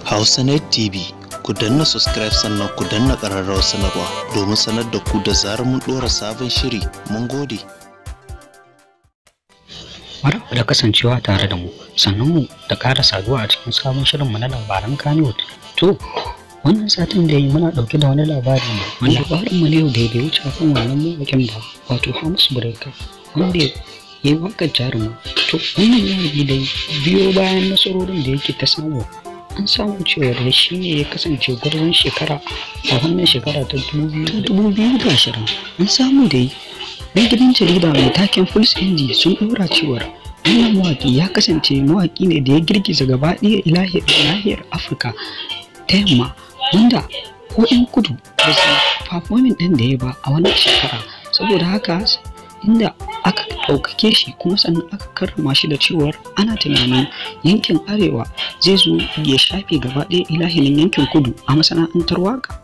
HAUSANETTV ku danna subscribe sannan ku danna ƙararrawar sanarwa domin sanar da ku da zarar mun ɗora sabon shiri. Mun gode. Maraba da kasancewa tare da mu, sannan mu da ƙara saduwa a cikin sabon shirinmu na labaran Kannywood. To, wannan satin da yi muna ɗauke da wani labari ne. Wani labarin mu ne yau da ya wuce kan wannan mawaƙin ba, wato Hamisu wanda ya yi waƙar jaruma. To, wannan yari dai biyo bayan nasarorin da yake ta samu. An samu cewa da shi ne ya kasance gwarzon shekara a wannan shekara ta 2020. An samu dai ɗan gidan jarida mai taken Pulse NG sun ɗora cewar wannan mawaƙi ya kasance mawaƙi ne da ya girgiza gaba ɗaya ilahiyar Afirka ta yamma, wanda ko 'yan kudu ba su performing ɗin da ya ba a wannan shekara. Saboda haka inda aka ɗaukake shi kuma sannan aka karrama shi da cewar ana tunanin yankin arewa zai zo ya shafe gaba ɗaya ilahirin yankin kudu a masana'antar waka.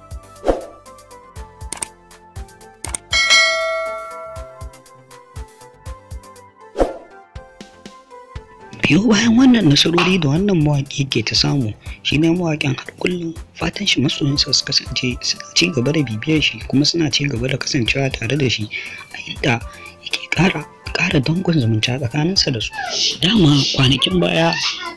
Biyo bayan wannan nasarori da wannan mawaƙi ke ta samu, shi ne mawaƙin har kullum fatan shi masoyinsa su kasance suna ci gaba da bibiyar shi kuma suna ci gaba da kasancewa tare da shi a inda yake ƙara dangon zumunta tsakaninsa da su. Dama kwanakin baya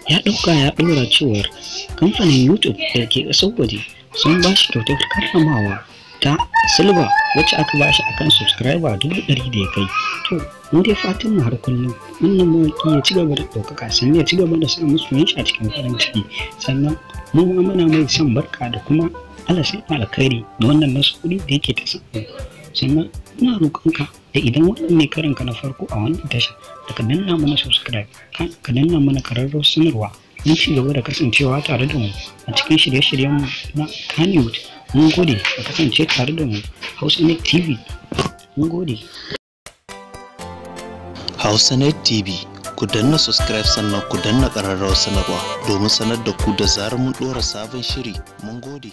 ya ɗora cewar kamfanin YouTube da ke ƙasar waje sun ba shi kyautar karramawa ta silba wacce aka ba shi akan subscriber 100,000 da ya kai. To, mu dai fatan mu har kullum wannan mawaƙi ya ci gaba da ɗaukaka, sannan ya ci gaba da sa musu yanci a cikin farin ciki, sannan mu ma muna mai son barka da kuma Allah sai alkhairi da wannan nasarori da yake ta samu. Sannan ina roƙonka da idan wannan ne karanka na farko a wannan tasha, da ka danna mana subscribe, ka danna mana ƙararrawar sanarwa don ci gaba da kasancewa tare da mu a cikin shirye-shiryenmu na Kannywood. Mun gode da kasance tare da mu. HAUSANETTV, mun gode. HAUSANETTV ku danna subscribe sannan ku danna ƙararrawar sanarwa domin sanar da ku da zarar mun ɗora sabon shiri. Mun gode.